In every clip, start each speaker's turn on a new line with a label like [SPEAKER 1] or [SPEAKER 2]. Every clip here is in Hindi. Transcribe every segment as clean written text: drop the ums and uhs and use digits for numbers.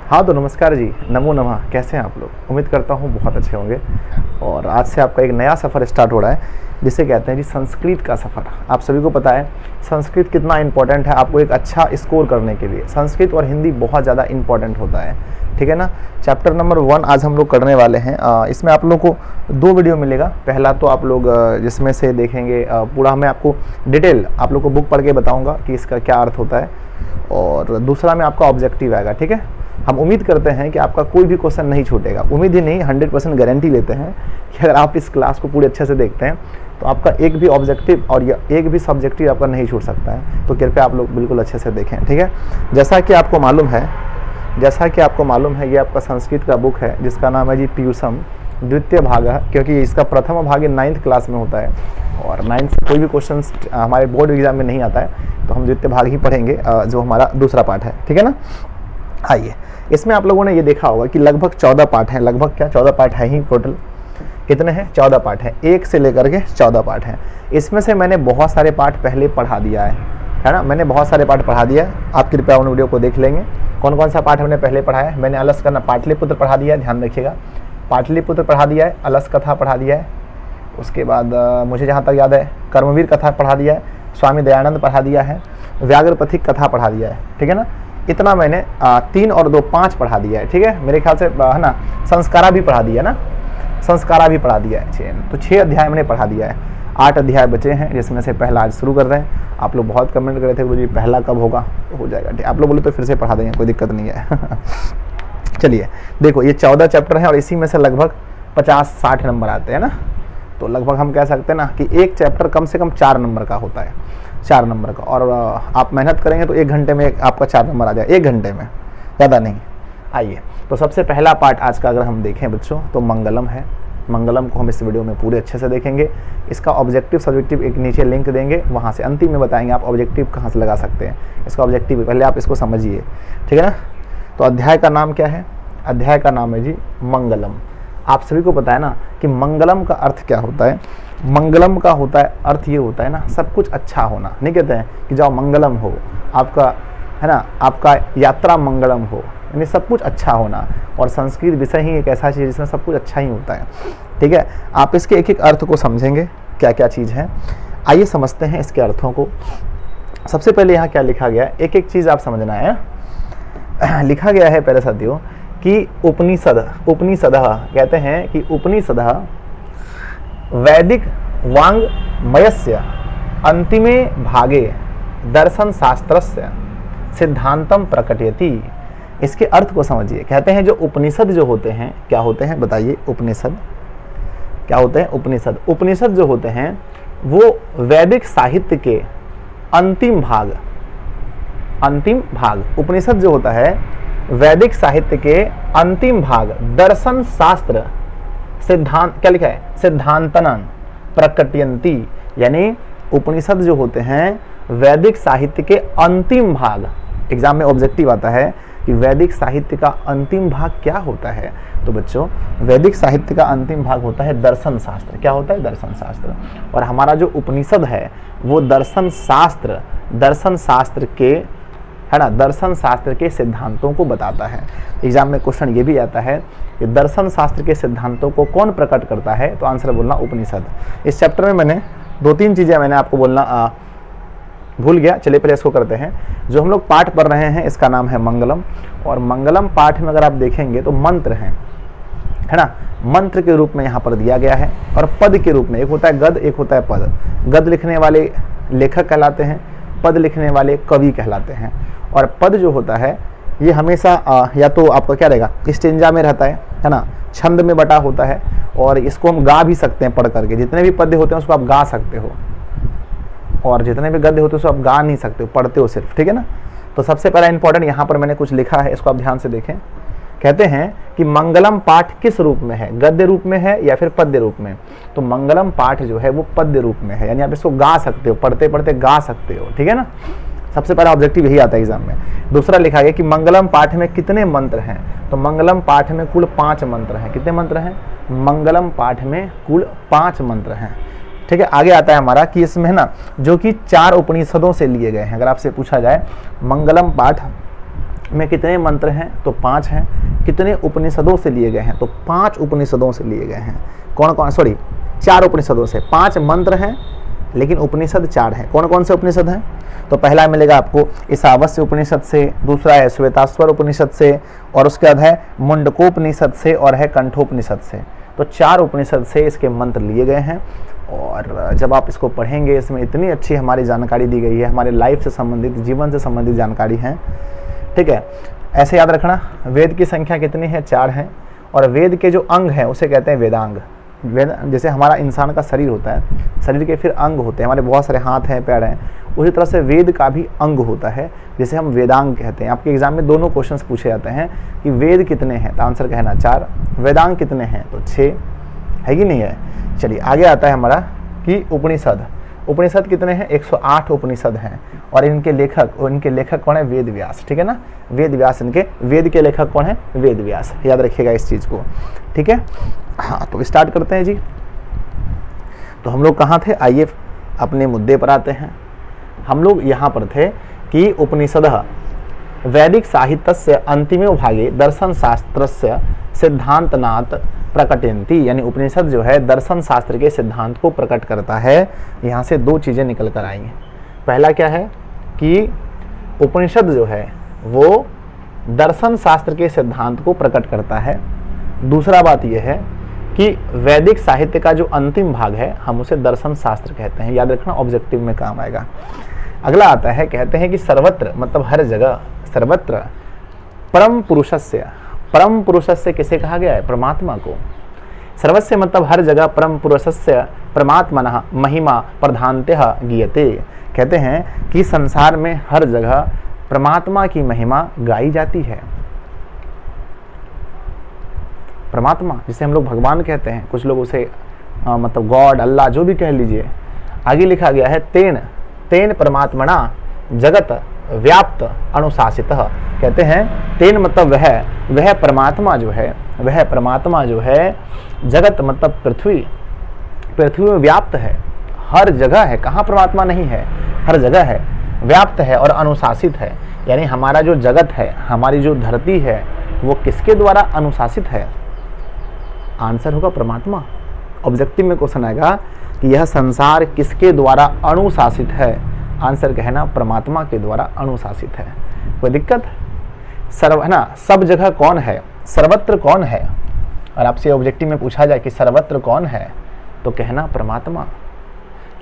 [SPEAKER 1] हाँ तो नमस्कार जी, नमो नमः। कैसे हैं आप लोग? उम्मीद करता हूँ बहुत अच्छे होंगे। और आज से आपका एक नया सफ़र स्टार्ट हो रहा है जिसे कहते हैं जी संस्कृत का सफ़र। आप सभी को पता है संस्कृत कितना इम्पोर्टेंट है आपको एक अच्छा स्कोर करने के लिए। संस्कृत और हिंदी बहुत ज़्यादा इम्पोर्टेंट होता है, ठीक है ना। चैप्टर नंबर 1 आज हम लोग करने वाले हैं। इसमें आप लोग को 2 वीडियो मिलेगा। पहला तो आप लोग जिसमें से देखेंगे पूरा मैं आपको डिटेल आप लोग को बुक पढ़ के बताऊँगा कि इसका क्या अर्थ होता है, और दूसरा में आपका ऑब्जेक्टिव आएगा, ठीक है। हम उम्मीद करते हैं कि आपका कोई भी क्वेश्चन नहीं छूटेगा। उम्मीद ही नहीं, 100% गारंटी लेते हैं कि अगर आप इस क्लास को पूरे अच्छे से देखते हैं तो आपका एक भी ऑब्जेक्टिव और एक भी सब्जेक्टिव आपका नहीं छूट सकता है। तो कृपया आप लोग बिल्कुल अच्छे से देखें, ठीक है। जैसा कि आपको मालूम है ये आपका संस्कृत का बुक है जिसका नाम है जी पीयूषम द्वितीय भाग है, क्योंकि इसका प्रथम भाग 9th क्लास में होता है और 9th से कोई भी क्वेश्चन हमारे बोर्ड एग्जाम में नहीं आता है, तो हम द्वितीय भाग ही पढ़ेंगे जो हमारा दूसरा पार्ट है, ठीक है ना। आइए, इसमें आप लोगों ने ये देखा होगा कि लगभग 14 पार्ट हैं। लगभग क्या 14 पार्ट है ही टोटल? कितने हैं? 14 पार्ट हैं, 1 से लेकर के 14 पार्ट हैं। इसमें से मैंने बहुत सारे पार्ट पहले पढ़ा दिया है ना। मैंने बहुत सारे पार्ट पढ़ा दिया है, आप कृपया उन वीडियो को देख लेंगे। कौन कौन सा पार्ट हमने पहले पढ़ा है? मैंने अलस करना पाटलिपुत्र पढ़ा दिया है, ध्यान रखिएगा। पाटलिपुत्र पढ़ा दिया है, अलस कथा पढ़ा दिया है। उसके बाद मुझे जहाँ तक याद है कर्मवीर कथा पढ़ा दिया है, स्वामी दयानंद पढ़ा दिया है, व्याघ्रपथिक कथा पढ़ा दिया है, ठीक है ना। इतना मैंने 3 और 2 5 पढ़ा दिया है, ठीक है। मेरे ख्याल से है ना संस्कारा भी पढ़ा दिया है ना, संस्कारा भी पढ़ा दिया है। तो 6 अध्याय मैंने पढ़ा दिया है। 8 अध्याय बचे हैं जिसमें से पहला आज शुरू कर रहे हैं। आप लोग बहुत कमेंट कर रहे थे बोलिए पहला कब होगा, तो हो जाएगा, ठीक। आप लोग बोले तो फिर से पढ़ा देंगे, कोई दिक्कत नहीं है। चलिए देखो, ये 14 चैप्टर हैं और इसी में से लगभग 50-60 नंबर आते हैं ना। तो लगभग हम कह सकते हैं ना कि एक चैप्टर कम से कम 4 नंबर का होता है, 4 नंबर का। और आप मेहनत करेंगे तो 1 घंटे में आपका 4 नंबर आ जाए, 1 घंटे में, ज़्यादा नहीं। आइए, तो सबसे पहला पार्ट आज का अगर हम देखें बच्चों तो मंगलम है। मंगलम को हम इस वीडियो में पूरे अच्छे से देखेंगे। इसका ऑब्जेक्टिव सब्जेक्टिव एक नीचे लिंक देंगे, वहाँ से अंतिम में बताएंगे आप ऑब्जेक्टिव कहाँ से लगा सकते हैं। इसका ऑब्जेक्टिव पहले आप इसको समझिए, ठीक है ना। तो अध्याय का नाम क्या है? अध्याय का नाम है जी मंगलम। आप सभी को पता है ना कि मंगलम का अर्थ क्या होता है। मंगलम का होता है अर्थ ये होता है ना सब कुछ अच्छा होना। नहीं कहते हैं कि जाओ मंगलम हो, आपका है ना, आपका यात्रा मंगलम हो, यानी सब कुछ अच्छा होना। और संस्कृत विषय ही एक ऐसा चीज़ जिसमें सब कुछ अच्छा ही होता है, ठीक है। आप इसके एक एक अर्थ को समझेंगे क्या क्या चीज़ है। आइए समझते हैं इसके अर्थों को। सबसे पहले यहाँ क्या लिखा गया है, एक एक चीज़ आप समझना है। लिखा गया है पहले साथियों कि उपनिषद कहते हैं कि उपनिषद वैदिक वाङ्मयस्य अंतिमे भागे दर्शन शास्त्रस्य सिद्धांतम प्रकटयति। इसके अर्थ को समझिए। कहते हैं जो उपनिषद जो होते हैं, क्या होते हैं बताइए? उपनिषद क्या होते हैं? उपनिषद जो होते हैं वो वैदिक साहित्य के अंतिम भाग उपनिषद जो होता है वैदिक साहित्य के अंतिम भाग दर्शन शास्त्र सिद्धांत, क्या लिखा है? सिद्धांतन प्रकटयन्ति। यानी उपनिषद जो होते हैं वैदिक साहित्य के अंतिम भाग। एग्जाम में ऑब्जेक्टिव आता है कि वैदिक साहित्य का अंतिम भाग क्या होता है। तो बच्चों वैदिक साहित्य का अंतिम भाग होता है दर्शन शास्त्र। क्या होता है? दर्शन शास्त्र। और हमारा जो उपनिषद है वो दर्शन शास्त्र के, है ना, दर्शन शास्त्र के सिद्धांतों को बताता है। एग्जाम में क्वेश्चन ये भी आता है कि दर्शन शास्त्र के सिद्धांतों को कौन प्रकट करता है, तो आंसर बोलना उपनिषद। इस चैप्टर में मैंने 2-3 चीज़ें मैंने आपको बोलना भूल गया। चलिए पहले इसको करते हैं। जो हम लोग पाठ पढ़ रहे हैं इसका नाम है मंगलम। और मंगलम पाठ में अगर आप देखेंगे तो मंत्र हैं, है ना, मंत्र के रूप में यहाँ पर दिया गया है। और पद के रूप में, एक होता है गद, एक होता है पद। गद लिखने वाले लेखक कहलाते हैं, पद लिखने वाले कवि कहलाते हैं। और पद जो होता है ये हमेशा या तो आपका क्या रहेगा, स्टेंजा में रहता है ना, छंद में बटा होता है। और इसको हम गा भी सकते हैं पढ़ करके। जितने भी पद्य होते हैं उसको आप गा सकते हो, और जितने भी गद्य होते हैं उसको आप गा नहीं सकते हो, पढ़ते हो सिर्फ, ठीक है ना। तो सबसे पहला इंपॉर्टेंट यहाँ पर मैंने कुछ लिखा है, इसको आप ध्यान से देखें। कहते हैं कि मंगलम पाठ किस रूप में है, गद्य रूप में है या फिर पद्य रूप में। तो मंगलम पाठ जो है वो पद्य रूप में है, यानी आप इसको गा सकते हो, पढ़ते पढ़ते गा सकते हो, ठीक है ना। सबसे पहला ऑब्जेक्टिव यही आता है एग्जाम में। दूसरा लिखा गया कि मंगलम पाठ में कितने मंत्र हैं। तो मंगलम पाठ में कुल 5 मंत्र हैं। कितने मंत्र हैं? मंगलम पाठ में कुल 5 मंत्र हैं, ठीक है। आगे आता है हमारा कि इसमें ना जो कि 4 उपनिषदों से लिए गए हैं। अगर आपसे पूछा जाए मंगलम पाठ में कितने मंत्र हैं? तो 5 हैं। कितने उपनिषदों से लिए गए हैं? तो 5 उपनिषदों से लिए गए हैं। कौन कौन? सॉरी, 4 उपनिषदों से। 5 मंत्र हैं लेकिन उपनिषद 4 हैं। कौन कौन से उपनिषद हैं? तो पहला मिलेगा आपको ईशावास्य उपनिषद से, दूसरा है श्वेताश्वर उपनिषद से, और उसके बाद है मुंडकोपनिषद से, और है कंठोपनिषद से। तो 4 उपनिषद से इसके मंत्र लिए गए हैं। और जब आप इसको पढ़ेंगे, इसमें इतनी अच्छी हमारी जानकारी दी गई है, हमारे लाइफ से संबंधित, जीवन से संबंधित जानकारी है। ठीक है, ऐसे याद रखना। वेद की संख्या कितनी है? 4 है। और वेद के जो अंग हैं उसे कहते हैं वेदांग। वेद, जैसे हमारा इंसान का शरीर होता है, शरीर के फिर अंग होते हैं, हमारे बहुत सारे हाथ हैं, पैर हैं, उसी तरह से वेद का भी अंग होता है जिसे हम वेदांग कहते हैं। आपके एग्जाम में दोनों क्वेश्चंस पूछे जाते हैं कि वेद कितने हैं, तो आंसर कहना 4, वेदांग कितने हैं, तो 6 है कि नहीं है। चलिए आगे आता है हमारा कि उपनिषद। उपनिषद कितने हैं? 108 उपनिषद हैं। और इनके लेखक कौन है? वेद व्यास। ठीक है ना, वेद व्यास इनके, वेद के लेखक कौन है? वेद व्यास। याद रखिएगा इस चीज को। ठीक है, हाँ तो स्टार्ट करते हैं जी। तो हम लोग कहाँ थे? आइए अपने मुद्दे पर आते हैं। हम लोग यहाँ पर थे कि उपनिषदः वैदिक साहित्यस्य अंतिमे भागे दर्शन शास्त्रस्य सिद्धांतनात् प्रकटयन्ति, यानी उपनिषद जो है दर्शन शास्त्र के सिद्धांत को प्रकट करता है। यहाँ से 2 चीज़ें निकल कर आई हैं। पहला क्या है कि उपनिषद जो है वो दर्शन शास्त्र के सिद्धांत को प्रकट करता है। दूसरा बात यह है कि वैदिक साहित्य का जो अंतिम भाग है हम उसे दर्शन शास्त्र कहते हैं। याद रखना, ऑब्जेक्टिव में काम आएगा। अगला आता है, कहते हैं कि सर्वत्र मतलब हर जगह, सर्वत्र परम पुरुषस्य किसे कहा गया है? परमात्मा को। सर्वस्य मतलब हर जगह, परम पुरुषस्य परमात्मनः महिमा प्रधानतः गीयते। कहते हैं कि संसार में हर जगह परमात्मा की महिमा गाई जाती है। परमात्मा जिसे हम लोग भगवान कहते हैं, कुछ लोग उसे मतलब गॉड, अल्लाह, जो भी कह लीजिए। आगे लिखा गया है तेन परमात्मना जगत व्याप्त अनुशासितः। कहते हैं तेन मतलब वह परमात्मा जो है जगत मतलब पृथ्वी में व्याप्त है, हर जगह है। कहाँ परमात्मा नहीं है? हर जगह है, व्याप्त है और अनुशासित है। यानी हमारा जो जगत है, हमारी जो धरती है, वो किसके द्वारा अनुशासित है? आंसर होगा परमात्मा। ऑब्जेक्टिव में क्वेश्चन आएगा कि यह संसार किसके द्वारा अनुशासित है? आंसर कहना परमात्मा के द्वारा अनुशासित है। कोई दिक्कत? सब जगह कौन है? सर्वत्र कौन है? और आपसे ऑब्जेक्टिव में पूछा जाए कि सर्वत्र कौन है, तो कहना परमात्मा।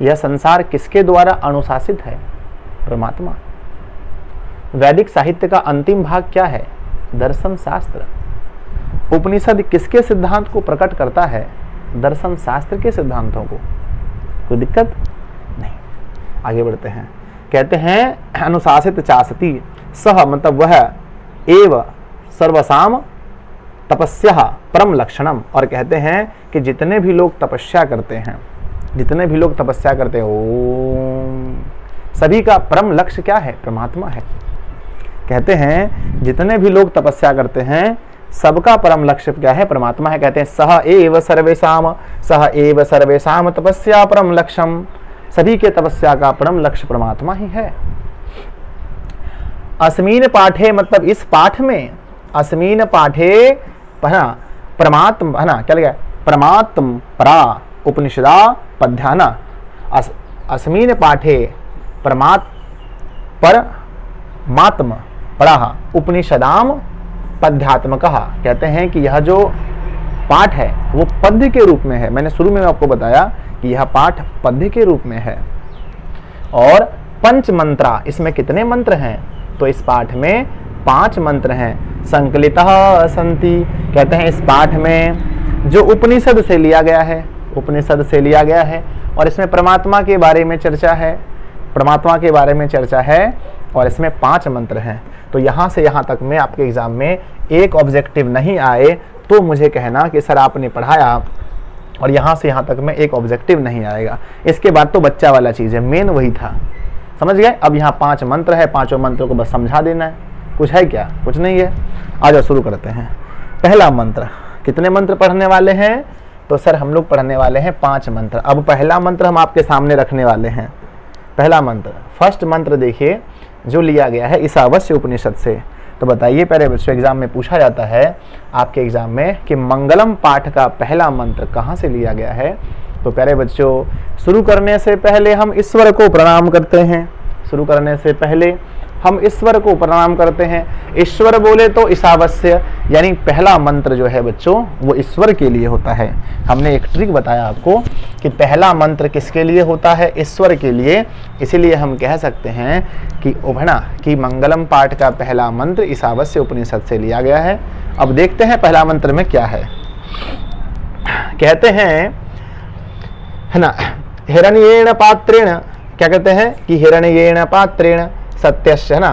[SPEAKER 1] यह संसार किसके द्वारा अनुशासित है? परमात्मा। वैदिक साहित्य का अंतिम भाग क्या है? दर्शन शास्त्र। उपनिषद किसके सिद्धांत को प्रकट करता है? दर्शन शास्त्र के सिद्धांतों को। कोई दिक्कत नहीं। आगे बढ़ते हैं। कहते हैं अनुशासित चासति सह मतलब वह एव सर्वसाम तपस्या परम लक्षणम। और कहते हैं कि जितने भी लोग तपस्या करते हैं, ओम, सभी का परम लक्ष्य क्या है? परमात्मा है। कहते हैं जितने भी लोग तपस्या करते हैं सबका परम लक्ष्य क्या है? परमात्मा है। कहते हैं सह एव सर्वेषाम तपस्या परम लक्ष्यम। सभी के तपस्या का परम लक्ष्य परमात्मा ही है। अस्मिन पाठे मतलब इस पाठ में, अस्मिन पाठे परमात्म है ना, क्या लिखा है? परमात्म परा उपनिषदा पद्याना। अस्मिन पाठे परमात्म परा उपनिषदाम पद्यात्मकः। कहते हैं कि यह जो पाठ है वो पद्य के रूप में है। मैंने शुरू में आपको बताया कि यह पाठ पद्य के रूप में है। और पंच मंत्रा, इसमें कितने मंत्र हैं? तो इस पाठ में 5 मंत्र हैं। संकलितः सन्ति। कहते हैं इस पाठ में जो उपनिषद से लिया गया है, और इसमें परमात्मा के बारे में चर्चा है, और इसमें 5 मंत्र हैं। तो यहाँ से यहाँ तक में आपके एग्जाम में एक ऑब्जेक्टिव नहीं आए तो मुझे कहना कि सर आपने पढ़ाया, और यहाँ से यहाँ तक में एक ऑब्जेक्टिव नहीं आएगा। इसके बाद तो बच्चा वाला चीज़ है, मेन वही था। समझ गए? अब यहाँ 5 मंत्र है, 5 मंत्रों को बस समझा देना है। कुछ है क्या? कुछ नहीं है। आ जाओ शुरू करते हैं। पहला मंत्र। कितने मंत्र पढ़ने वाले हैं? तो सर हम लोग पढ़ने वाले हैं 5 मंत्र। अब पहला मंत्र हम आपके सामने रखने वाले हैं। पहला मंत्र, फर्स्ट मंत्र देखिए जो लिया गया है ईशावास्य उपनिषद से। तो बताइए प्यारे बच्चों, एग्जाम में पूछा जाता है आपके एग्जाम में कि मंगलम पाठ का पहला मंत्र कहाँ से लिया गया है। तो प्यारे बच्चों, शुरू करने से पहले हम ईश्वर को प्रणाम करते हैं। शुरू करने से पहले हम ईश्वर को प्रणाम करते हैं। ईश्वर बोले तो ईशावास्य, यानी पहला मंत्र जो है बच्चों वो ईश्वर के लिए होता है। हमने एक ट्रिक बताया आपको कि पहला मंत्र किसके लिए होता है, ईश्वर के लिए। इसीलिए हम कह सकते हैं कि उभना कि मंगलम पाठ का पहला मंत्र ईशावास्य उपनिषद से लिया गया है। अब देखते हैं पहला मंत्र में क्या है। कहते हैं है ना, हिरण्येन पात्रेण, क्या कहते हैं कि हिरण्येन पात्रेण सत्यस्य, है ना,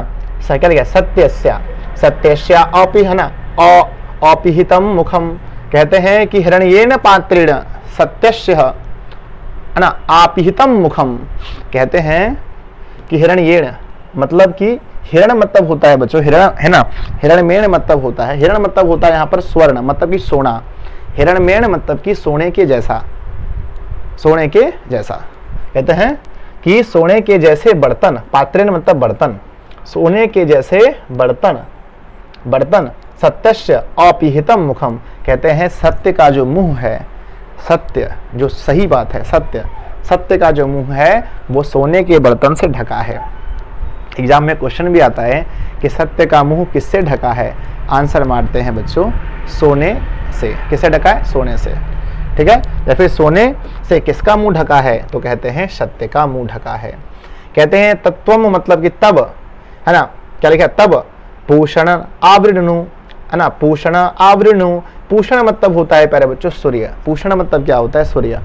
[SPEAKER 1] क्या लिखा, सत्यस्य सत्यस्य अपि, है ना, अपिहितम मुखम। कहते हैं कि हिरण्येन पात्रेण सत्यस्य, है ना, आपिहितम मुखम। कहते हैं कि हिरण्येन मतलब कि हिरण मतलब होता है बच्चों, हिरण, है ना, हिरण्यमेन मतलब होता है, हिरण मतलब होता है यहाँ पर स्वर्ण, मतलब कि सोना। हिरण्यमेन मतलब कि सोने के जैसा, सोने के जैसा। कहते हैं कि सोने के जैसे बर्तन, पात्रेण मतलब बर्तन, सोने के जैसे बर्तन, बर्तन, सत्यस्य अपिहितम मुखम। कहते हैं सत्य का जो मुंह है, सत्य जो सही बात है, सत्य, सत्य का जो मुंह है वो सोने के बर्तन से ढका है। एग्जाम में क्वेश्चन भी आता है कि सत्य का मुंह किससे ढका है। आंसर मारते हैं बच्चों सोने से। किससे ढका है, सोने से, ठीक है। या फिर सोने से किसका मुंह ढका है, तो कहते हैं सत्य का मुंह ढका है। कहते हैं तत्वम मतलब कि तब, है ना, क्या लिखा, तब पूषण आवृणु, है ना, पूषण आवृणु। पूषण मतलब होता है प्यारे बच्चों सूर्य। पूषण मतलब क्या होता है, सूर्य।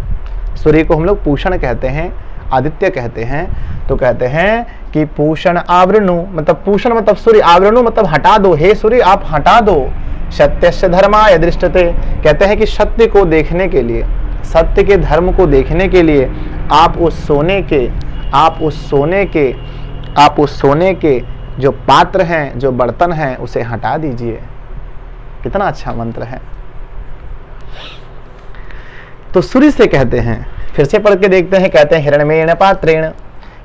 [SPEAKER 1] सूर्य को हम लोग पूषण कहते हैं, आदित्य कहते हैं। तो कहते हैं कि पूषण आवृणु मतलब, पूषण मतलब सूर्य, आवृणु मतलब हटा दो, हे सूर्य आप हटा दो। सत्यस्य धर्माय दृष्टते, कहते हैं कि सत्य को देखने के लिए, सत्य के धर्म को देखने के लिए आप उस सोने के, आप उस सोने के, आप उस सोने के जो पात्र हैं, जो बर्तन हैं, उसे हटा दीजिए। कितना अच्छा मंत्र है। तो सूर्य से कहते हैं, फिर से पढ़ के देखते हैं। कहते हैं हिरण्यमेन पात्रेण,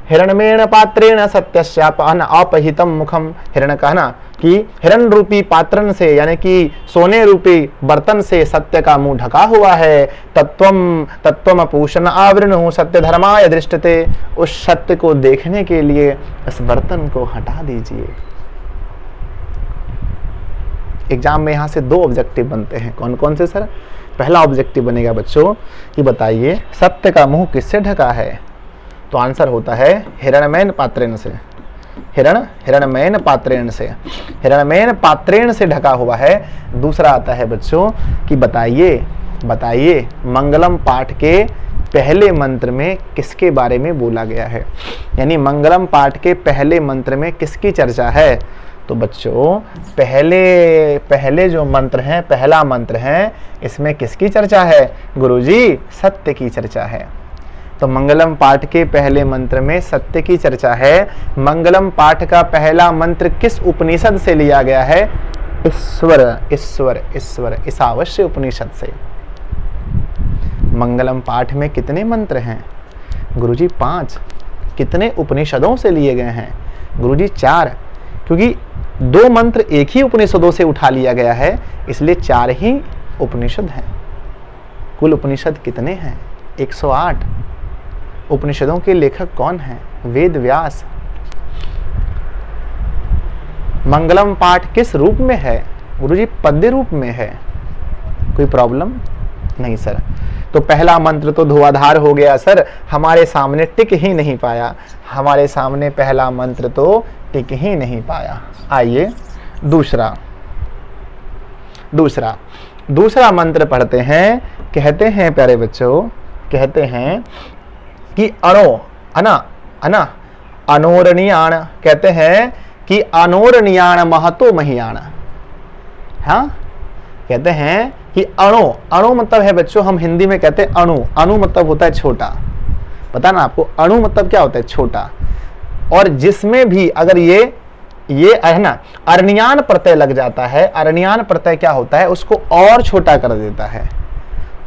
[SPEAKER 1] हिरण्यमेन पात्रेण सत्यस्य अपहितम मुखम। हिरण का ना कि हिरण रूपी पात्रन से, यानी कि सोने रूपी बर्तन से सत्य का मुंह ढका हुआ है। तत्वम तत्वम पूषण आवृणु सत्य धर्माय दृष्टते। उस सत्य को देखने के लिए इस बर्तन को हटा दीजिए। एग्जाम में यहाँ से दो ऑब्जेक्टिव बनते हैं। कौन कौन से सर? पहला ऑब्जेक्टिव बनेगा बच्चों कि बताइए सत्य का मुंह किससे ढका है। तो आंसर होता है हिरण्यमेन पात्रेण से। हिरण्यमेन पात्रेण से, हिरण्यमेन पात्रेण से ढका हुआ है। दूसरा आता है बच्चों कि बताइए मंगलम पाठ के पहले मंत्र में किसके बारे में बोला गया है, यानी मंगलम पाठ के पहले मंत्र में किसकी चर्चा है। तो बच्चों पहले जो मंत्र है, पहला मंत्र है, इसमें किसकी चर्चा है गुरुजी? सत्य की चर्चा है। तो मंगलम पाठ के पहले मंत्र में सत्य की चर्चा है। मंगलम पाठ का पहला मंत्र किस उपनिषद से लिया गया है? ईश्वर ईशावास्य उपनिषद से। मंगलम पाठ में कितने मंत्र हैं गुरुजी? 5। कितने उपनिषदों से लिए गए हैं गुरुजी? 4, क्योंकि 2 मंत्र एक ही उपनिषदों से उठा लिया गया है, इसलिए 4 ही उपनिषद हैं। कुल उपनिषद कितने हैं? 108। उपनिषदों के लेखक कौन हैं? वेद व्यास। मंगलम पाठ किस रूप में है गुरुजी? पद्य रूप में है। कोई प्रॉब्लम नहीं सर। तो पहला मंत्र तो धुआंधार हो गया सर, हमारे सामने टिक ही नहीं पाया। हमारे सामने पहला मंत्र तो टिक ही नहीं पाया। आइए दूसरा मंत्र पढ़ते हैं। कहते हैं प्यारे बच्चों, कहते हैं कि अनोरणीयाण, कहते हैं कि अनोरणीयाण महतो महियाण। हाँ, कहते हैं कि अणु मतलब है बच्चों, हम हिंदी में कहते हैं अणु मतलब होता है छोटा। पता ना आपको अणु मतलब क्या होता है? छोटा। और जिसमें भी अगर ये है ना अरण्यान प्रत्यय लग जाता है, अरण्यान प्रत्यय क्या होता है? उसको और छोटा कर देता है।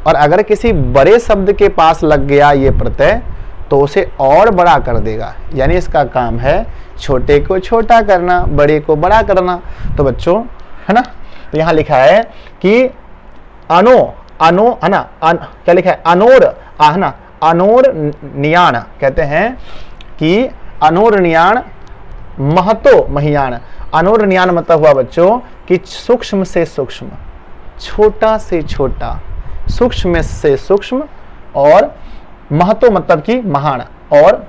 [SPEAKER 1] और अगर किसी बड़े शब्द के पास लग गया ये प्रत्यय तो उसे और बड़ा कर देगा। यानी इसका काम है छोटे को छोटा करना, बड़े को बड़ा करना। तो बच्चों है ना, तो यहाँ लिखा है कि अनो अनो है ना, क्या लिखा है, अनोर है ना, अनोर नियाण कहते हैं कि अनोर नियाण महतो महियाण। अनोर नियाण मतलब हुआ बच्चों कि सूक्ष्म से सूक्ष्म, छोटा से छोटा, सूक्ष्म से सूक्ष्म, और महतो मतलब कि महान, और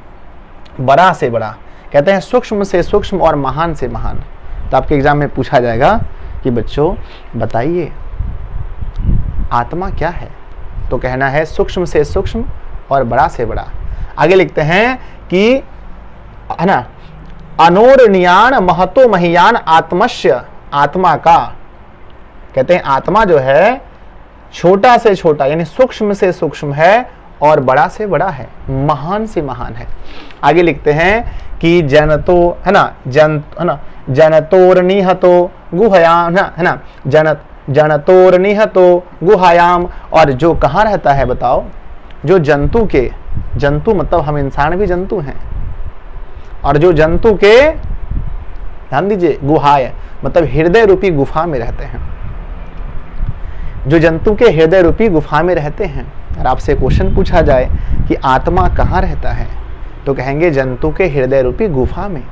[SPEAKER 1] बड़ा से बड़ा। कहते हैं सूक्ष्म से सूक्ष्म और महान से महान। तो आपके एग्जाम में पूछा जाएगा कि बच्चों बताइए आत्मा क्या है, तो कहना है सूक्ष्म से सूक्ष्म और बड़ा से बड़ा। आगे लिखते हैं कि है ना, अनोरनियान महतो महियान आत्मस्य, आत्मा का, कहते हैं आत्मा जो है छोटा से छोटा यानी सूक्ष्म से सूक्ष्म है और बड़ा से बड़ा है, महान से महान है। आगे लिखते हैं कि जनतो है ना, जनतोर्निहतो गुहयाम है ना, जनतोर्निहतो गुहायाम, और जो कहाँ रहता है बताओ, जो जंतु के, जंतु मतलब हम इंसान भी जंतु हैं, और जो जंतु के, ध्यान दीजिए, गुहाय मतलब हृदय रूपी गुफा में रहते हैं, जो जंतु के हृदय रूपी गुफा में रहते हैं। और आपसे क्वेश्चन पूछा जाए कि आत्मा कहाँ रहता है, तो कहेंगे जंतु के हृदय रूपी गुफा में।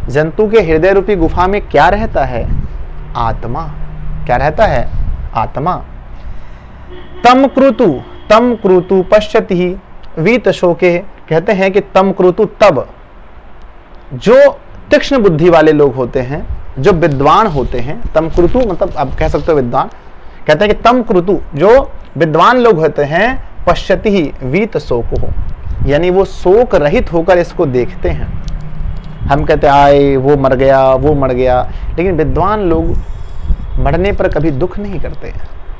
[SPEAKER 1] जंतु के हृदय रूपी गुफा में क्या रहता है, आत्मा। क्या रहता है, आत्मा। तम क्रतु पश्यति ही वीत शोके, कहते हैं कि तम क्रतु तब, जो तीक्ष्ण बुद्धि वाले लोग होते हैं, जो विद्वान होते हैं, तम क्रतु मतलब आप कह सकते हो विद्वान, कहते हैं कि तम क्रतु जो विद्वान लोग होते हैं, पश्यति ही वीत शोको हो, यानी वो शोक रहित होकर इसको देखते हैं। हम कहते आए वो मर गया, वो मर गया, लेकिन विद्वान लोग मरने पर कभी दुख नहीं करते,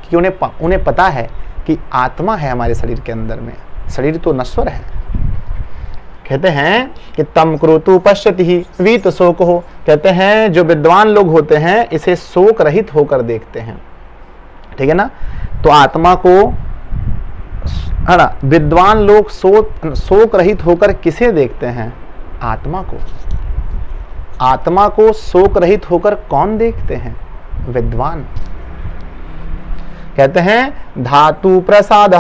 [SPEAKER 1] क्योंकि उन्हें पता है कि आत्मा है हमारे शरीर के अंदर में, शरीर तो नश्वर है। कहते हैं कि तम क्रतु पश्यति ही वीत शोक हो, कहते हैं जो विद्वान लोग होते हैं इसे शोक रहित होकर देखते हैं, ठीक है ना। तो आत्मा को है ना, विद्वान लोग शोक रहित होकर किसे देखते हैं, आत्मा को। आत्मा को शोक रहित होकर कौन देखते हैं, विद्वान। कहते हैं धातु प्रसाद,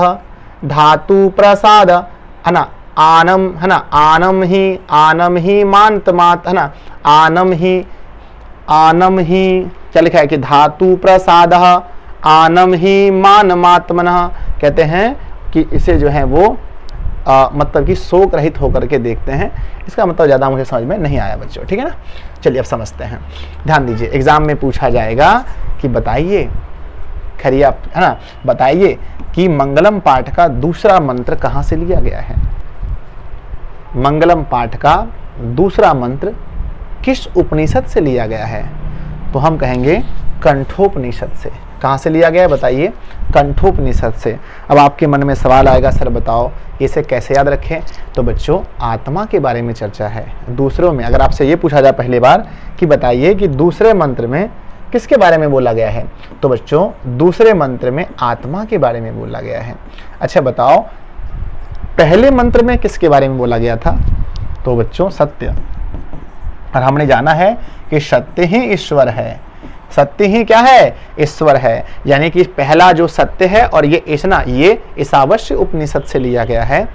[SPEAKER 1] धातु प्रसाद है ना, आनम है ना, आनम ही मांत मात है ना, आनम ही क्या लिखा है कि धातु प्रसाद आनम ही मान मात्मनः, कहते हैं कि इसे जो है वो मतलब कि शोक रहित होकर के देखते हैं। इसका मतलब ज़्यादा मुझे समझ में नहीं आया बच्चों, ठीक है ना। चलिए अब समझते हैं, ध्यान दीजिए। एग्जाम में पूछा जाएगा कि बताइए खरिया है ना, बताइए कि मंगलम पाठ का दूसरा मंत्र कहाँ से लिया गया है। मंगलम पाठ का दूसरा मंत्र किस उपनिषद से लिया गया है, तो हम कहेंगे कंठोपनिषद से। कहाँ से लिया गया है बताइए, कंठोपनिषद से। अब आपके मन में सवाल आएगा सर बताओ इसे कैसे याद रखें, तो बच्चों आत्मा के बारे में चर्चा है। दूसरों में अगर आपसे ये पूछा जाए पहली बार कि बताइए कि दूसरे मंत्र में किसके बारे में बोला गया है, तो बच्चों दूसरे मंत्र में आत्मा के बारे में बोला गया है। अच्छा बताओ पहले मंत्र में किसके बारे में बोला गया था, तो बच्चों सत्य। और हमने जाना है कि सत्य ही ईश्वर है, सत्य ही क्या है, ईश्वर है। यानी कि पहला जो सत्य है और ये इतना, ये ईशावास्य उपनिषद से लिया गया है।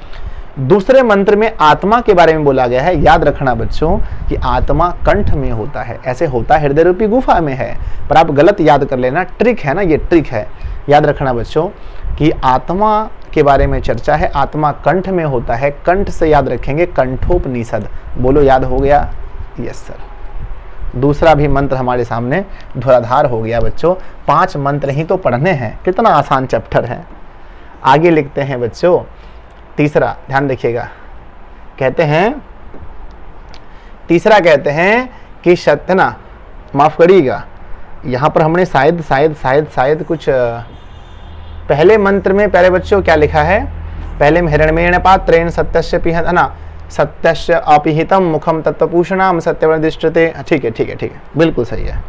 [SPEAKER 1] दूसरे मंत्र में आत्मा के बारे में बोला गया है। याद रखना बच्चों कि आत्मा कंठ में होता है, ऐसे होता है हृदय रूपी गुफा में है, पर आप गलत याद कर लेना, ट्रिक है ना, ये ट्रिक है। याद रखना बच्चों कि आत्मा के बारे में चर्चा है, आत्मा कंठ में होता है, कंठ से याद रखेंगे कंठोपनिषद। बोलो याद हो गया, यस सर। दूसरा भी मंत्र हमारे सामने धुराधार हो गया बच्चों। 5 मंत्र ही तो पढ़ने हैं, कितना आसान चैप्टर है। आगे लिखते हैं बच्चों तीसरा, ध्यान रखिएगा। कहते हैं तीसरा, कहते हैं कि सत्य ना, माफ करिएगा, यहाँ पर हमने शायद कुछ पहले मंत्र में पहले बच्चों क्या लिखा है, पहले में हिरण्यमेण पात्रेण सत्यस्य पिहत ना, सत्यस्य अपिहितम मुखम तत्वपूषणाम सत्यवदिष्टते। ठीक है, बिल्कुल सही है।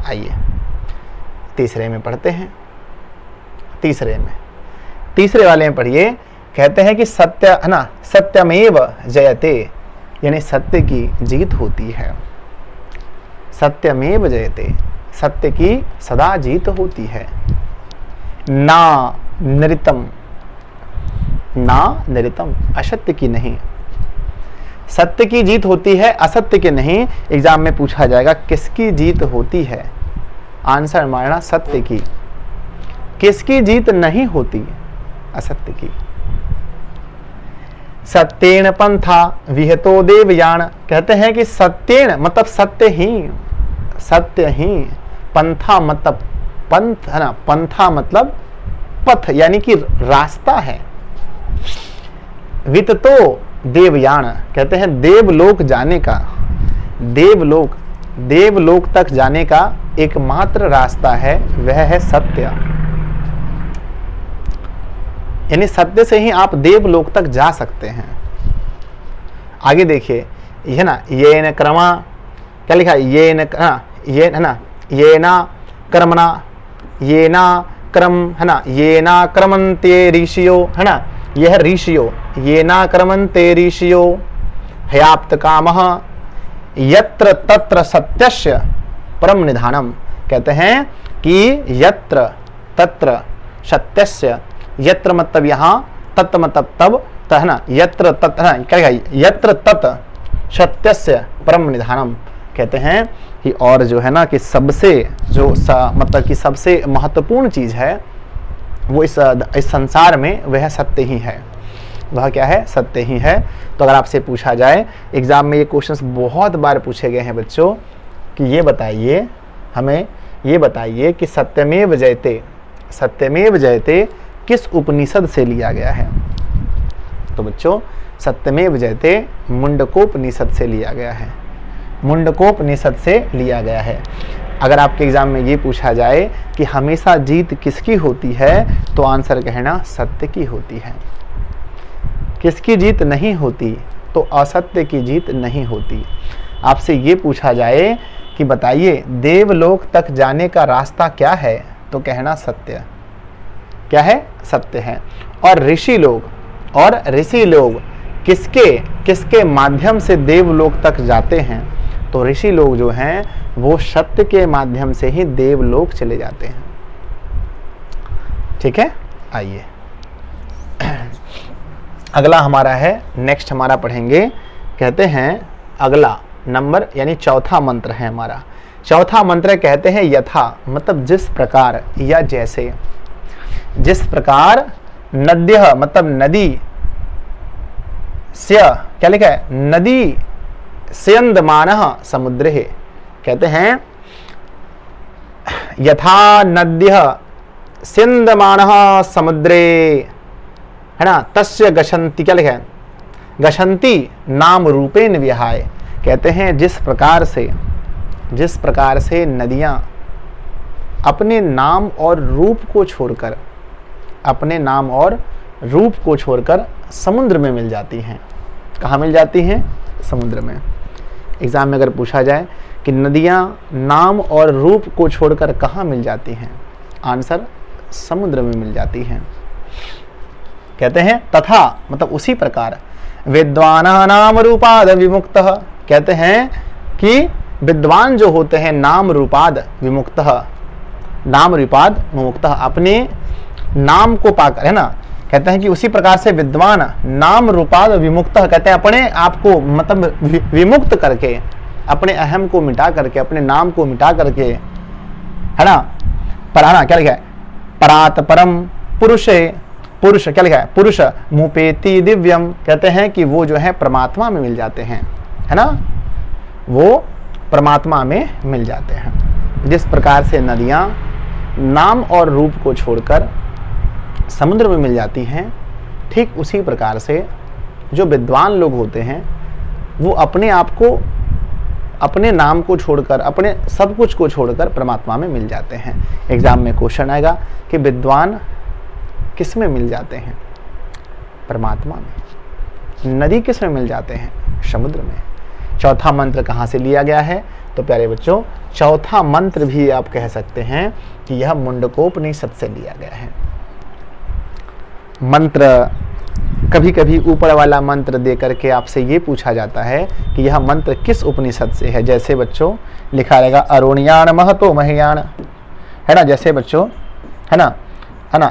[SPEAKER 1] आइए तीसरे में पढ़ते हैं। तीसरे वाले में पढ़िए कहते हैं कि सत्य है ना, सत्यमेव जयते, यानी सत्य की जीत होती है। सत्यमेव जयते, सत्य की सदा जीत होती है। ना नृतम, ना नृतम, असत्य की नहीं। सत्य की जीत होती है, असत्य की नहीं। एग्जाम में पूछा जाएगा किसकी जीत होती है, आंसर मारना सत्य की। किसकी जीत नहीं होती, असत्य की। सत्येन पंथा विहतो देवयान, कहते हैं कि सत्येन मतलब सत्य ही, सत्य ही, पंथा मतलब पंथ है ना, पंथा मतलब पथ यानी कि रास्ता है। विततो देवयान, कहते हैं देवलोक जाने का, देवलोक, देवलोक तक जाने का एकमात्र रास्ता है वह है सत्य। यानी सत्य से ही आप देवलोक तक जा सकते हैं। आगे देखिए, ये ना, ये न क्रमा, क्या लिखा है, ये न, ये है ना, ये ना कर्मणा, ये ना क्रम है ना, ये ना क्रमन्ते ऋषियो है ना, यह है ऋषियो, ये ना क्रमन्ते ऋषियो हयाप्त कामः यत्र तत्र सत्यस्य परम निधानम, कहते हैं कि यत्र तत्र सत्यस्य, यत्र मतलब यहाँ, तत् मतलब तब, है ना, यत्र तत् है ना, क्या यत्र तत् सत्यस्य परम निधानम, कहते हैं कि और जो है ना कि सबसे जो मतलब कि सबसे महत्वपूर्ण चीज है वो इस संसार में वह सत्य ही है। वह क्या है, सत्य ही है। तो अगर आपसे पूछा जाए, एग्जाम में ये क्वेश्चंस बहुत बार पूछे गए हैं बच्चों कि ये बताइए, हमें ये बताइए कि सत्यमेव जयते, सत्यमेव जयते किस उपनिषद से लिया गया है। तो बच्चों सत्यमेव जयते मुंडकोपनिषद से लिया गया है, मुंडकोपनिषद से लिया गया है। अगर आपके एग्जाम में ये पूछा जाए कि हमेशा जीत किसकी होती है, तो आंसर कहना सत्य की होती है। किसकी जीत नहीं होती, तो असत्य की जीत नहीं होती। आपसे ये पूछा जाए कि बताइए देवलोक तक जाने का रास्ता क्या है, तो कहना सत्य। क्या है, सत्य है। और ऋषि लोग किसके किसके माध्यम से देवलोक तक जाते हैं, तो ऋषि लोग जो हैं वो सत्य के माध्यम से ही देवलोक चले जाते हैं। ठीक है, आइए अगला हमारा है, नेक्स्ट हमारा पढ़ेंगे, कहते हैं अगला नंबर यानी चौथा मंत्र है हमारा। चौथा मंत्र कहते हैं यथा, मतलब जिस प्रकार या जैसे। जिस प्रकार नद्यः मतलब नदी, स्य क्या लिखा है, नदी स्यन्दमानः समुद्रे, कहते हैं यथा नद्यः स्यन्दमानः समुद्रे है ना, तस्य गच्छन्ति, क्या लिखा है, गच्छन्ति नाम रूपेण विहाय, कहते हैं जिस प्रकार से नदियां अपने नाम और रूप को छोड़कर, अपने नाम और रूप को छोड़कर समुद्र में मिल जाती हैं। कहाँ मिल जाती हैं, समुद्र में। एग्जाम में अगर पूछा जाए कि नदियाँ नाम और रूप को छोड़कर कहाँ मिल जाती हैं, आंसर समुद्र में मिल जाती हैं। कहते हैं तथा मतलब उसी प्रकार विद्वानाः नाम रूपाद विमुक्तः, कहते हैं कि विद्वान जो होते हैं नाम रूपाद विमुक्तः, नाम रूपाद विमुक्तः, अपने नाम को पाकर, है ना, कहते हैं कि उसी प्रकार से विद्वान नाम रूपाद विमुक्तः, कहते हैं अपने आप को मतलब विमुक्त करके, अपने अहम को मिटा करके, अपने नाम को मिटा करके, है ना, पराना क्या लिखा है, परात परम पुरुषे, पुरुष क्या लिखा है, पुरुष मुपेति दिव्यम, कहते हैं कि वो जो है परमात्मा में मिल जाते हैं, है ना, वो परमात्मा में मिल जाते हैं। जिस प्रकार से नदियाँ नाम और रूप को छोड़कर समुद्र में मिल जाती हैं, ठीक उसी प्रकार से जो विद्वान लोग होते हैं वो अपने आप को, अपने नाम को छोड़कर, अपने सब कुछ को छोड़कर परमात्मा में मिल जाते हैं। एग्जाम में क्वेश्चन आएगा कि विद्वान किस में मिल जाते हैं, परमात्मा में। नदी किस में मिल जाते हैं, समुद्र में। चौथा मंत्र कहाँ से लिया गया है, तो प्यारे बच्चों चौथा मंत्र भी आप कह सकते हैं कि यह मुंडकोपनिषद से लिया गया है। मंत्र कभी कभी ऊपर वाला मंत्र दे करके आपसे ये पूछा जाता है कि यह मंत्र किस उपनिषद से है। जैसे बच्चों लिखा रहेगा अरुणयान महतो महयान, है ना, जैसे बच्चों, है ना,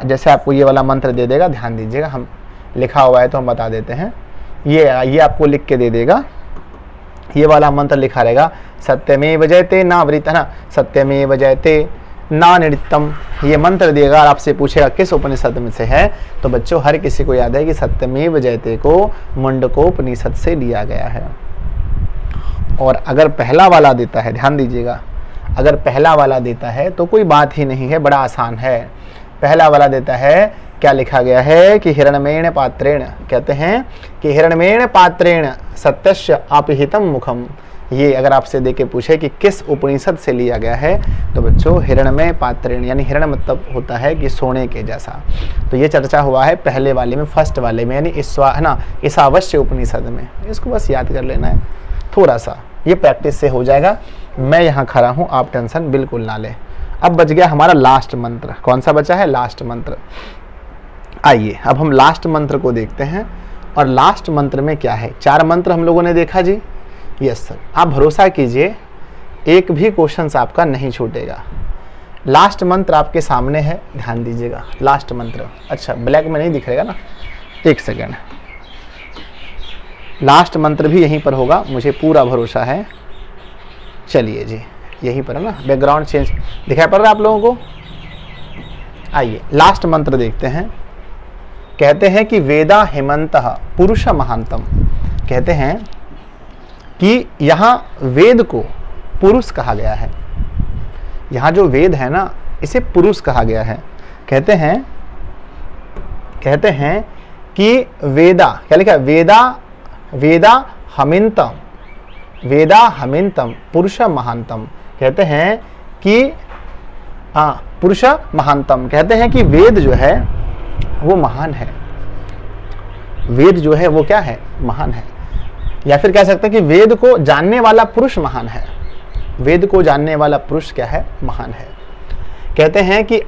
[SPEAKER 1] जैसे आपको ये वाला मंत्र दे देगा, ध्यान दीजिएगा, हम लिखा हुआ है तो हम बता देते हैं। ये आपको लिख के दे देगा, ये वाला मंत्र लिखा रहेगा सत्यमेव जयते नावृत, है ना, सत्यमेव जयते ना नृत्यम। ये मंत्र देगा और आपसे पूछेगा किस उपनिषद में से है, तो बच्चों हर किसी को याद है कि सत्यमेव जयते को मुंडकोपनिषद से लिया गया है। और अगर पहला वाला देता है, ध्यान दीजिएगा, अगर पहला वाला देता है तो कोई बात ही नहीं है, बड़ा आसान है। पहला वाला देता है, क्या लिखा गया है कि हिरण्यमेण पात्रेण, कहते हैं कि हिरण्यमेण पात्रेण सत्यस्य अपहितम मुखम। ये अगर आपसे दे के पूछे कि किस उपनिषद से लिया गया है, तो बच्चों हिरण्यमय पात्रेण, यानी हिरण्य मतलब होता है कि सोने के जैसा। तो ये चर्चा हुआ है पहले वाले में, फर्स्ट वाले में, यानी है ना, ईशावास्य उपनिषद में। इसको बस याद कर लेना है थोड़ा सा, ये प्रैक्टिस से हो जाएगा। मैं यहाँ खड़ा हूँ, आप टेंशन बिल्कुल ना लें। अब बच गया हमारा लास्ट मंत्र। कौन सा बचा है? लास्ट मंत्र। आइए अब हम लास्ट मंत्र को देखते हैं। और लास्ट मंत्र में क्या है? 4 मंत्र हम लोगों ने देखा जी। यस सर, आप भरोसा कीजिए, एक भी क्वेश्चन आपका नहीं छूटेगा। लास्ट मंत्र आपके सामने है, ध्यान दीजिएगा। लास्ट मंत्र, अच्छा ब्लैक में नहीं दिख रहेगा ना, एक सेकेंड। लास्ट मंत्र भी यहीं पर होगा, मुझे पूरा भरोसा है। चलिए जी, यहीं पर है ना, बैकग्राउंड चेंज दिखाई पड़ रहा है आप लोगों को। आइए लास्ट मंत्र देखते हैं। कहते हैं कि वेदा हेमंतः पुरुष महांतम। कहते हैं कि यहाँ वेद को पुरुष कहा गया है। यहाँ जो वेद है ना, इसे पुरुष कहा गया है। कहते हैं कि वेदा, क्या लिखा? वेदा हमिंतम पुरुष महांतम। कहते हैं कि पुरुष महांतम, कहते हैं कि वेद जो है वो महान है। वेद जो है वो क्या है? महान है। या फिर कह सकते हैं कि वेद को जानने वाला पुरुष महान है। वेद को जानने वाला पुरुष क्या है? महान है। कहते हैं कि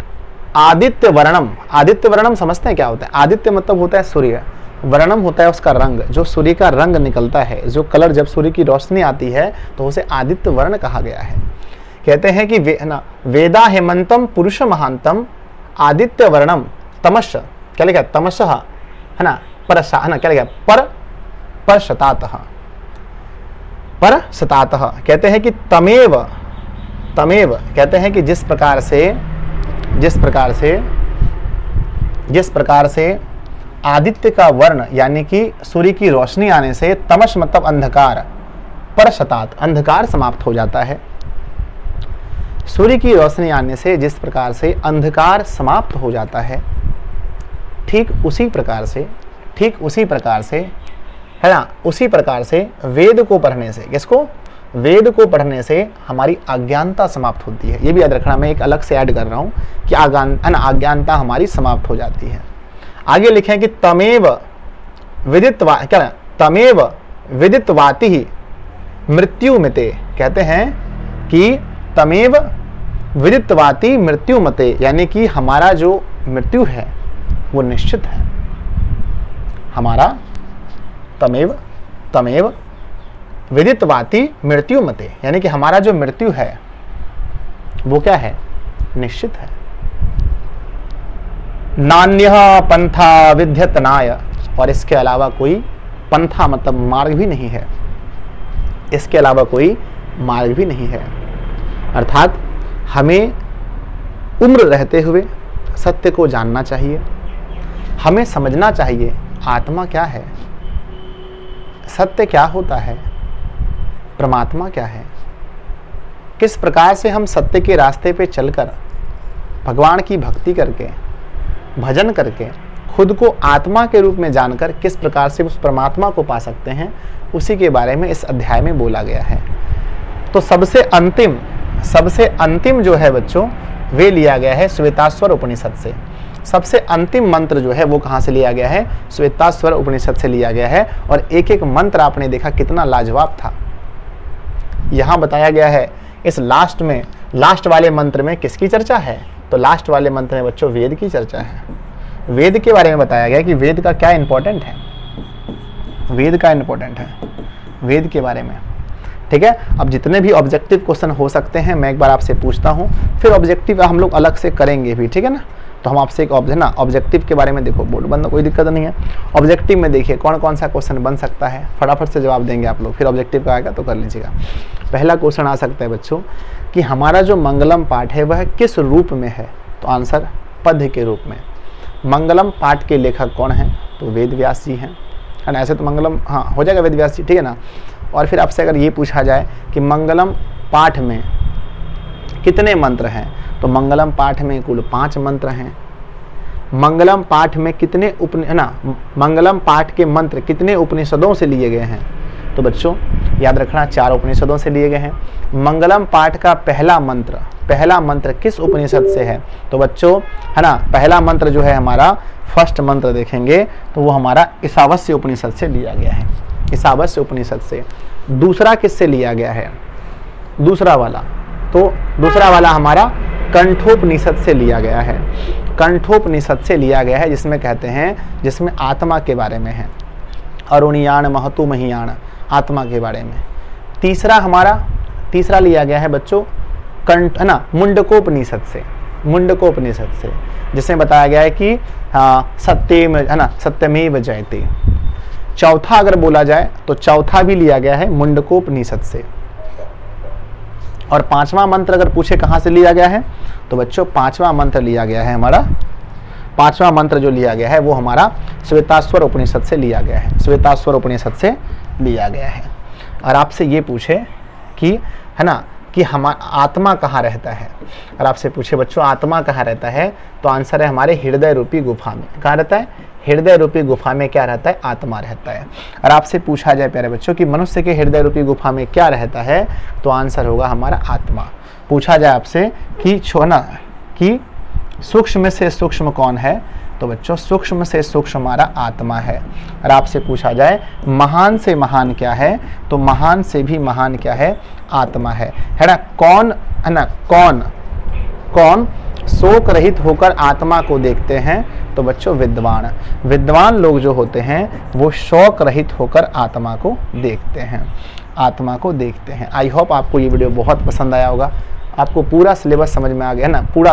[SPEAKER 1] आदित्य वर्णम, आदित्य वर्णम समझते हैं क्या होता है? आदित्य मतलब होता है सूर्य, वर्णम होता है उसका रंग, जो सूर्य का रंग निकलता है, जो कलर जब सूर्य की रोशनी आती है तो उसे आदित्य वर्ण कहा गया है। कहते हैं कि वेदा हेमंतम पुरुष महांतम आदित्य वर्णम तमश, क्या लिखा? तमसः, है ना, परसा, है ना, क्या लिखा? पर शतातः। कहते हैं कि तमेव, कहते हैं कि जिस प्रकार से आदित्य का वर्ण यानी कि सूर्य की रोशनी आने से तमस मतलब अंधकार, पर शतात अंधकार समाप्त हो जाता है। सूर्य की रोशनी आने से जिस प्रकार से अंधकार समाप्त हो जाता है, ठीक उसी प्रकार से है ना, उसी प्रकार से वेद को पढ़ने से, किसको? वेद को पढ़ने से हमारी अज्ञानता समाप्त होती है। ये भी याद रखना, मैं एक अलग से ऐड कर रहा हूँ कि अज्ञानता हमारी समाप्त हो जाती है। आगे लिखें कि तमेव विदित्वाति ही मृत्यु मते। कहते हैं कि तमेव विदित्वाति मृत्यु मते, यानी कि हमारा जो मृत्यु है वो निश्चित है। हमारा तमेव विदित्वाति मृत्यु मते, यानी कि हमारा जो मृत्यु है वो क्या है? निश्चित है। नान्यः पंथा विद्यतनाय, और इसके अलावा कोई पंथा मतलब मार्ग भी नहीं है, इसके अलावा कोई मार्ग भी नहीं है। अर्थात हमें उम्र रहते हुए सत्य को जानना चाहिए, हमें समझना चाहिए आत्मा क्या है, सत्य क्या होता है, परमात्मा क्या है, किस प्रकार से हम सत्य के रास्ते पे चलकर भगवान की भक्ति करके, भजन करके, खुद को आत्मा के रूप में जानकर किस प्रकार से उस परमात्मा को पा सकते हैं, उसी के बारे में इस अध्याय में बोला गया है। तो सबसे अंतिम जो है बच्चों, वे लिया गया है श्वेताश्वर उपनिषद से। सबसे अंतिम मंत्र जो है वो कहाँ से लिया गया है? श्वेताश्वर उपनिषद से लिया गया है। और एक एक मंत्र आपने देखा कितना लाजवाब था। यहाँ बताया गया है इस लास्ट वाले मंत्र में किसकी चर्चा है? तो लास्ट वाले मंत्र में बच्चों वेद की चर्चा है। वेद के बारे में बताया गया कि वेद का क्या इंपॉर्टेंट है, वेद का इंपॉर्टेंट है, वेद के बारे में। ठीक है, अब जितने भी ऑब्जेक्टिव क्वेश्चन हो सकते हैं मैं एक बार आपसे पूछता हूँ, फिर ऑब्जेक्टिव हम लोग अलग से करेंगे भी, ठीक है ना। तो हम आपसे एक ऑब्जेक्टिव के बारे में देखो, बोलो बंदा, कोई दिक्कत नहीं है। ऑब्जेक्टिव में देखिए कौन कौन सा क्वेश्चन बन सकता है, फटाफट से जवाब देंगे आप लोग, फिर ऑब्जेक्टिव का आएगा तो कर लीजिएगा। पहला क्वेश्चन आ सकता है बच्चों कि हमारा जो मंगलम पाठ है वह किस रूप में है, तो आंसर पद्य के रूप में। मंगलम पाठ के लेखक कौन है, तो वेद व्यास जी हैं, है ना। ऐसे तो मंगलम हाँ हो जाएगा वेद व्यास जी, ठीक है ना। और फिर आपसे अगर ये पूछा जाए कि मंगलम पाठ में कितने मंत्र हैं, तो मंगलम पाठ में कुल 5 मंत्र हैं। मंगलम पाठ में कितने मंगलम पाठ के मंत्र कितने उपनिषदों से लिए गए हैं, तो बच्चों याद रखना 4 उपनिषदों से लिए गए हैं। मंगलम पाठ का पहला मंत्र किस उपनिषद से है, तो बच्चों है ना, पहला मंत्र जो है हमारा फर्स्ट मंत्र देखेंगे तो वो हमारा ईशावास्य उपनिषद से लिया गया है, ईशावास्य उपनिषद से। दूसरा किससे लिया गया है, दूसरा वाला हमारा कंठोपनिषद से लिया गया है, कंठोपनिषद से लिया गया है, जिसमें कहते हैं, जिसमें आत्मा के बारे में है, अरुणियाण महतु महियाण, आत्मा के बारे में। तीसरा लिया गया है बच्चों मुंडकोपनिषद से, मुंडकोपनिषद से, जिसमें बताया गया है कि सत्यमेव जयते। चौथा अगर बोला जाए तो चौथा भी लिया गया है मुंडकोपनिषद से। और 5वां मंत्र अगर पूछे कहाँ से लिया गया है, तो बच्चों 5वां मंत्र लिया गया है हमारा, 5वां मंत्र जो लिया गया है वो हमारा श्वेताश्वर उपनिषद से लिया गया है, श्वेताश्वर उपनिषद से लिया गया है। और आपसे ये पूछे कि है ना कि आत्मा कहाँ रहता है, और आपसे पूछे बच्चों आत्मा कहाँ रहता है, तो आंसर है हमारे हृदय रूपी गुफा में। कहाँ रहता है, हृदय रूपी गुफा में क्या रहता है, आत्मा रहता है। और आपसे पूछा जाए प्यारे बच्चों कि मनुष्य के हृदय रूपी गुफा में क्या रहता है, तो आंसर होगा हमारा आत्मा। पूछा जाए आपसे कि सूक्ष्म से सूक्ष्म कौन है, तो बच्चों सूक्ष्म से सूक्ष्म हमारा आत्मा है। और आपसे पूछा जाए महान से महान क्या है, तो महान से भी महान क्या है, आत्मा है ना। कौन शोक रहित होकर आत्मा को देखते हैं, तो बच्चों विद्वान लोग जो होते हैं वो शोक रहित होकर आत्मा को देखते हैं, आई होप आपको ये वीडियो बहुत पसंद आया होगा, आपको पूरा सिलेबस समझ में आ गया ना, पूरा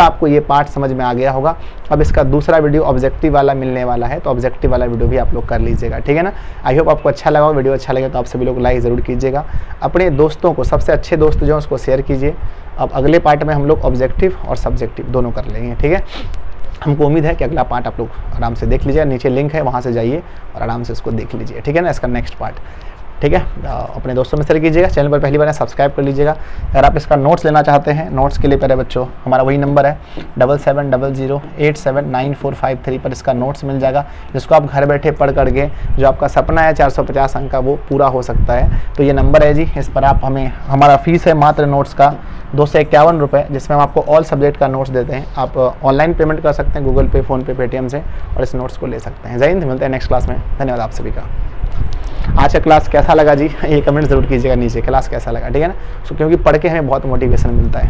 [SPEAKER 1] आपको ये पार्ट समझ में आ गया होगा। अब इसका दूसरा वीडियो ऑब्जेक्टिव वाला मिलने वाला है, तो ऑब्जेक्टिव वाला वीडियो भी आप लोग कर लीजिएगा, ठीक है ना। आई होप आपको अच्छा लगा, वीडियो अच्छा लगे तो आप सभी लोग लाइक ज़रूर कीजिएगा, अपने दोस्तों को, सबसे अच्छे दोस्त जो हैं उसको शेयर कीजिए। अब अगले पार्ट में हम लोग ऑब्जेक्टिव और सब्जेक्टिव दोनों कर लेंगे, ठीक है। हमको उम्मीद है कि अगला पार्ट आप लोग आराम से देख लीजिए, नीचे लिंक है वहाँ से जाइए और आराम से इसको देख लीजिए, ठीक है ना, इसका नेक्स्ट पार्ट, ठीक है। अपने दोस्तों में शेयर कीजिएगा, चैनल पर पहली बार है सब्सक्राइब कर लीजिएगा। अगर आप इसका नोट्स लेना चाहते हैं, नोट्स के लिए प्यारे बच्चों हमारा वही नंबर है 7700879453 पर इसका नोट्स मिल जाएगा, जिसको आप घर बैठे पढ़ करके जो आपका सपना है 450 अंक का वो पूरा हो सकता है। तो ये नंबर है जी, इस पर आप हमारा फीस है मात्र नोट्स का 251 रुपये, जिसमें हम आपको ऑल सब्जेक्ट का नोट्स देते हैं। आप ऑनलाइन पेमेंट कर सकते हैं गूगल पे, फ़ोनपे, पेटीएम से, और इस नोट्स को ले सकते हैं। जय हिंद, मिलते हैं नेक्स्ट क्लास में। धन्यवाद आप सभी का। आज का क्लास कैसा लगा जी, ये कमेंट जरूर कीजिएगा नीचे, क्लास कैसा लगा, ठीक है ना। क्योंकि पढ़ के हमें बहुत मोटिवेशन मिलता है।